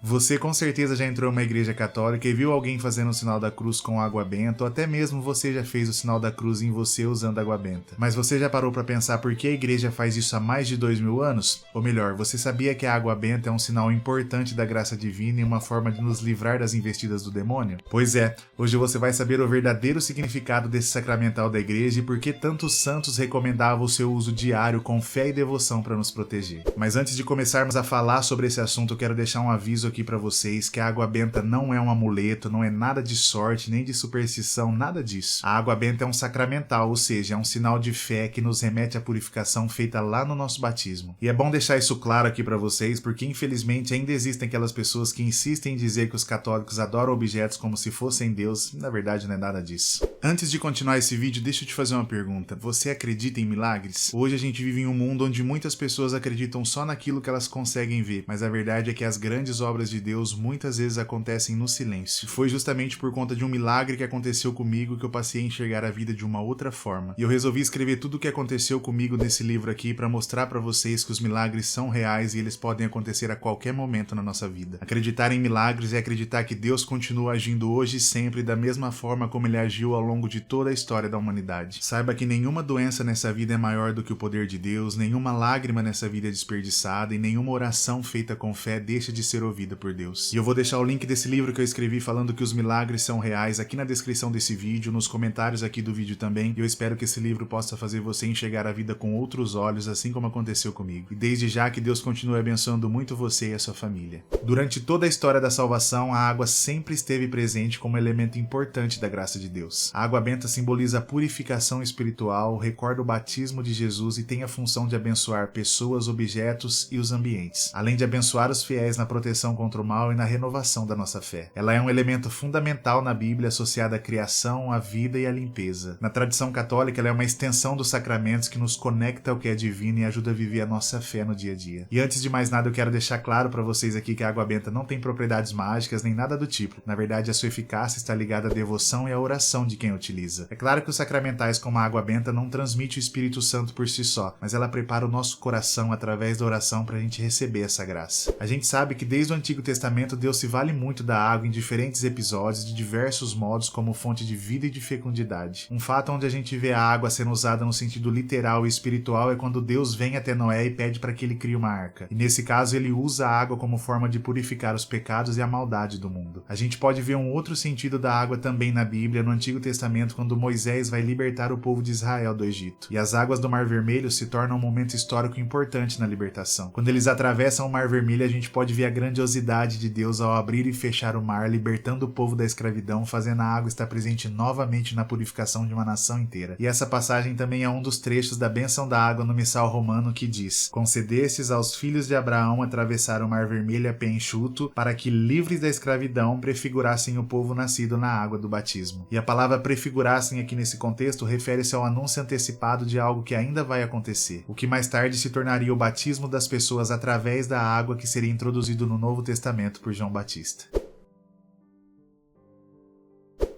Você com certeza já entrou em uma igreja católica e viu alguém fazendo o sinal da cruz com água benta, ou até mesmo você já fez o sinal da cruz em você usando água benta. Mas você já parou para pensar por que a igreja faz isso há mais de 2000 anos? Ou melhor, você sabia que a água benta é um sinal importante da graça divina e uma forma de nos livrar das investidas do demônio? Pois é, hoje você vai saber o verdadeiro significado desse sacramental da igreja e por que tantos santos recomendavam o seu uso diário com fé e devoção para nos proteger. Mas antes de começarmos a falar sobre esse assunto, eu quero deixar um aviso aqui para vocês que a água benta não é um amuleto, não é nada de sorte, nem de superstição, nada disso. A água benta é um sacramental, ou seja, é um sinal de fé que nos remete à purificação feita lá no nosso batismo. E é bom deixar isso claro aqui para vocês, porque infelizmente ainda existem aquelas pessoas que insistem em dizer que os católicos adoram objetos como se fossem Deus, e na verdade não é nada disso. Antes de continuar esse vídeo, deixa eu te fazer uma pergunta. Você acredita em milagres? Hoje a gente vive em um mundo onde muitas pessoas acreditam só naquilo que elas conseguem ver, mas a verdade é que as grandes obras de Deus muitas vezes acontecem no silêncio. Foi justamente por conta de um milagre que aconteceu comigo que eu passei a enxergar a vida de uma outra forma. E eu resolvi escrever tudo o que aconteceu comigo nesse livro aqui para mostrar para vocês que os milagres são reais e eles podem acontecer a qualquer momento na nossa vida. Acreditar em milagres é acreditar que Deus continua agindo hoje e sempre da mesma forma como ele agiu ao longo de toda a história da humanidade. Saiba que nenhuma doença nessa vida é maior do que o poder de Deus, nenhuma lágrima nessa vida é desperdiçada e nenhuma oração feita com fé deixa de ser ouvida por Deus. E eu vou deixar o link desse livro que eu escrevi falando que os milagres são reais aqui na descrição desse vídeo, nos comentários aqui do vídeo também, e eu espero que esse livro possa fazer você enxergar a vida com outros olhos, assim como aconteceu comigo. E desde já que Deus continue abençoando muito você e a sua família. Durante toda a história da salvação, a água sempre esteve presente como elemento importante da graça de Deus. A água benta simboliza a purificação espiritual, recorda o batismo de Jesus e tem a função de abençoar pessoas, objetos e os ambientes, além de abençoar os fiéis na proteção contra o mal e na renovação da nossa fé. Ela é um elemento fundamental na Bíblia associada à criação, à vida e à limpeza. Na tradição católica, ela é uma extensão dos sacramentos que nos conecta ao que é divino e ajuda a viver a nossa fé no dia a dia. E antes de mais nada, eu quero deixar claro para vocês aqui que a água benta não tem propriedades mágicas nem nada do tipo. Na verdade, a sua eficácia está ligada à devoção e à oração de quem a utiliza. É claro que os sacramentais como a água benta não transmite o Espírito Santo por si só, mas ela prepara o nosso coração através da oração para a gente receber essa graça. A gente sabe que desde o Antigo Testamento Deus se vale muito da água em diferentes episódios de diversos modos como fonte de vida e de fecundidade. Um fato onde a gente vê a água sendo usada no sentido literal e espiritual é quando Deus vem até Noé e pede para que ele crie uma arca. E nesse caso ele usa a água como forma de purificar os pecados e a maldade do mundo. A gente pode ver um outro sentido da água também na Bíblia, no Antigo Testamento, quando Moisés vai libertar o povo de Israel do Egito. E as águas do Mar Vermelho se tornam um momento histórico importante na libertação. Quando eles atravessam o Mar Vermelho, a gente pode ver a grandiosidade de Deus ao abrir e fechar o mar, libertando o povo da escravidão, fazendo a água estar presente novamente na purificação de uma nação inteira. E essa passagem também é um dos trechos da bênção da água no missal romano que diz: concedestes aos filhos de Abraão atravessar o Mar Vermelho a pé enxuto, para que, livres da escravidão, prefigurassem o povo nascido na água do batismo. E a palavra prefigurassem aqui nesse contexto refere-se ao anúncio antecipado de algo que ainda vai acontecer, o que mais tarde se tornaria o batismo das pessoas através da água que seria introduzido no Novo Testamento por João Batista.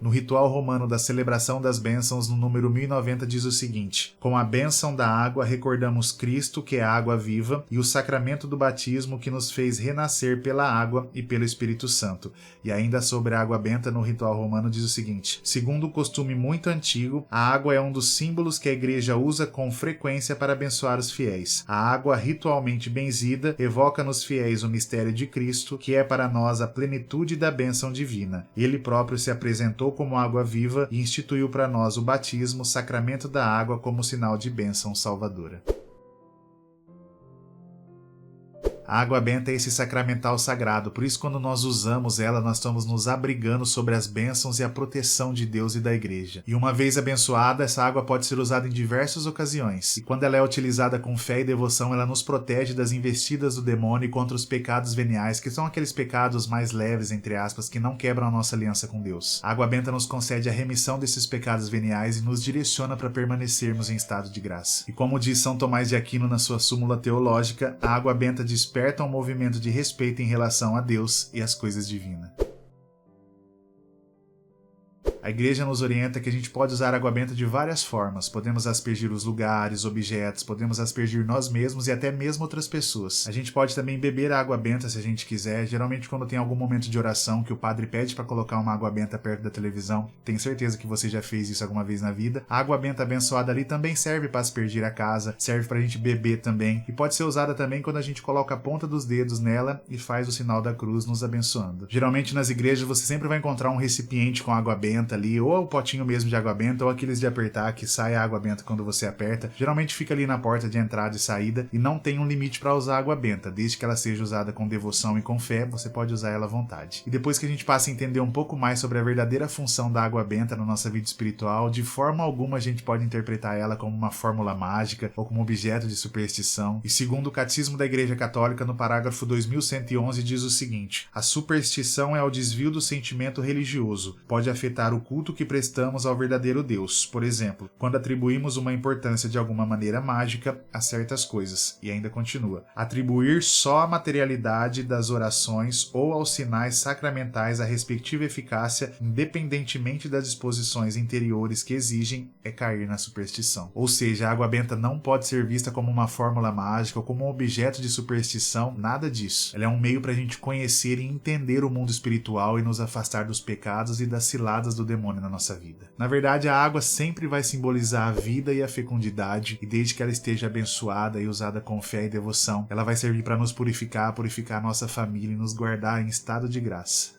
No ritual romano da celebração das bênçãos, no número 1090, diz o seguinte: com a bênção da água recordamos Cristo, que é a água viva, e o sacramento do batismo que nos fez renascer pela água e pelo Espírito Santo. E ainda sobre a água benta, no ritual romano, diz o seguinte: segundo o costume muito antigo, a água é um dos símbolos que a igreja usa com frequência para abençoar os fiéis. A água ritualmente benzida evoca nos fiéis o mistério de Cristo, que é para nós a plenitude da bênção divina. Ele próprio se apresentou como água viva e instituiu para nós o batismo, sacramento da água, como sinal de bênção salvadora. A água benta é esse sacramental sagrado, por isso quando nós usamos ela, nós estamos nos abrigando sobre as bênçãos e a proteção de Deus e da igreja. E uma vez abençoada, essa água pode ser usada em diversas ocasiões. E quando ela é utilizada com fé e devoção, ela nos protege das investidas do demônio e contra os pecados veniais, que são aqueles pecados mais leves, entre aspas, que não quebram a nossa aliança com Deus. A água benta nos concede a remissão desses pecados veniais e nos direciona para permanecermos em estado de graça. E como diz São Tomás de Aquino na sua súmula teológica, a água benta desperta um movimento de respeito em relação a Deus e às coisas divinas. A igreja nos orienta que a gente pode usar água benta de várias formas. Podemos aspergir os lugares, objetos, podemos aspergir nós mesmos e até mesmo outras pessoas. A gente pode também beber a água benta se a gente quiser. Geralmente quando tem algum momento de oração que o padre pede para colocar uma água benta perto da televisão, tenho certeza que você já fez isso alguma vez na vida. A água benta abençoada ali também serve para aspergir a casa, serve para a gente beber também e pode ser usada também quando a gente coloca a ponta dos dedos nela e faz o sinal da cruz nos abençoando. Geralmente nas igrejas você sempre vai encontrar um recipiente com água benta ali, ou o potinho mesmo de água benta, ou aqueles de apertar que sai a água benta quando você aperta. Geralmente fica ali na porta de entrada e saída e não tem um limite para usar água benta, desde que ela seja usada com devoção e com fé, você pode usar ela à vontade. E depois que a gente passa a entender um pouco mais sobre a verdadeira função da água benta na nossa vida espiritual, de forma alguma a gente pode interpretar ela como uma fórmula mágica ou como objeto de superstição. E segundo o Catecismo da Igreja Católica, no parágrafo 2111 diz o seguinte: a superstição é o desvio do sentimento religioso, pode afetar o culto que prestamos ao verdadeiro Deus. Por exemplo, quando atribuímos uma importância de alguma maneira mágica a certas coisas. E ainda continua: atribuir só a materialidade das orações ou aos sinais sacramentais a respectiva eficácia, independentemente das disposições interiores que exigem, é cair na superstição. Ou seja, a água benta não pode ser vista como uma fórmula mágica ou como um objeto de superstição, nada disso. Ela é um meio para a gente conhecer e entender o mundo espiritual e nos afastar dos pecados e das ciladas do demônio na nossa vida. Na verdade, a água sempre vai simbolizar a vida e a fecundidade, e desde que ela esteja abençoada e usada com fé e devoção, ela vai servir para nos purificar a nossa família e nos guardar em estado de graça.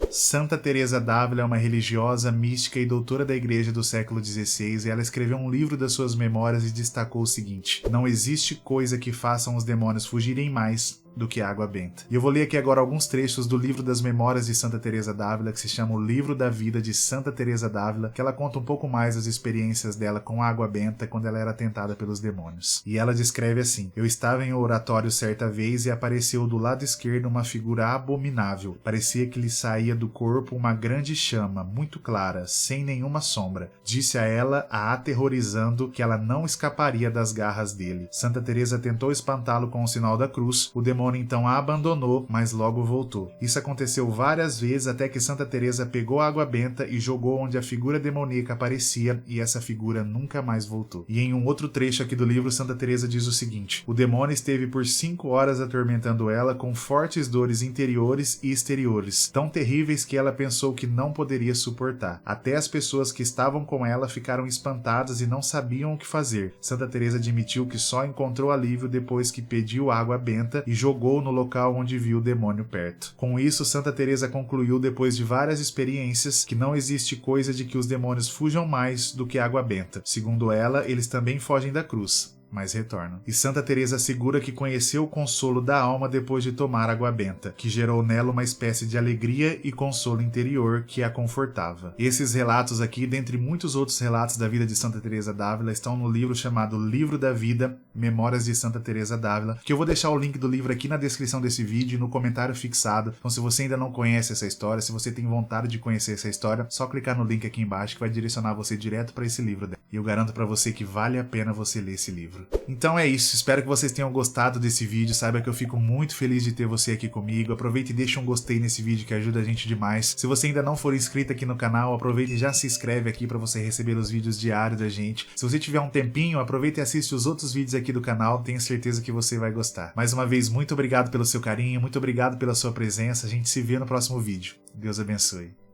Santa Teresa d'Ávila é uma religiosa, mística e doutora da Igreja do século XVI, e ela escreveu um livro das suas memórias e destacou o seguinte: não existe coisa que façam os demônios fugirem mais do que água benta. E eu vou ler aqui agora alguns trechos do livro das Memórias de Santa Teresa d'Ávila, que se chama O Livro da Vida de Santa Teresa d'Ávila, que ela conta um pouco mais as experiências dela com a água benta quando ela era tentada pelos demônios. E ela descreve assim: eu estava em um oratório certa vez e apareceu do lado esquerdo uma figura abominável. Parecia que lhe saía do corpo uma grande chama, muito clara, sem nenhuma sombra. Disse a ela, a aterrorizando, que ela não escaparia das garras dele. Santa Teresa tentou espantá-lo com o sinal da cruz. O demônio então a abandonou, mas logo voltou. Isso aconteceu várias vezes até que Santa Teresa pegou a água benta e jogou onde a figura demoníaca aparecia, e essa figura nunca mais voltou. E em um outro trecho aqui do livro, Santa Teresa diz o seguinte: o demônio esteve por 5 horas atormentando ela com fortes dores interiores e exteriores, tão terríveis que ela pensou que não poderia suportar. Até as pessoas que estavam com ela ficaram espantadas e não sabiam o que fazer. Santa Teresa admitiu que só encontrou alívio depois que pediu água benta e jogou no local onde viu o demônio perto. Com isso, Santa Teresa concluiu, depois de várias experiências, que não existe coisa de que os demônios fujam mais do que a água benta. Segundo ela, eles também fogem da cruz, mas retornam. E Santa Teresa assegura que conheceu o consolo da alma depois de tomar água benta, que gerou nela uma espécie de alegria e consolo interior que a confortava. Esses relatos aqui, dentre muitos outros relatos da vida de Santa Teresa d'Ávila, estão no livro chamado Livro da Vida, Memórias de Santa Teresa d'Ávila, que eu vou deixar o link do livro aqui na descrição desse vídeo e no comentário fixado. Então, se você ainda não conhece essa história, se você tem vontade de conhecer essa história, só clicar no link aqui embaixo que vai direcionar você direto para esse livro dela. E eu garanto para você que vale a pena você ler esse livro. Então é isso, espero que vocês tenham gostado desse vídeo, saiba que eu fico muito feliz de ter você aqui comigo. Aproveite e deixa um gostei nesse vídeo que ajuda a gente demais. Se você ainda não for inscrito aqui no canal, aproveite e já se inscreve aqui para você receber os vídeos diários da gente. Se você tiver um tempinho, aproveite e assiste os outros vídeos aqui do canal, tenho certeza que você vai gostar. Mais uma vez, muito obrigado pelo seu carinho, muito obrigado pela sua presença, a gente se vê no próximo vídeo. Deus abençoe.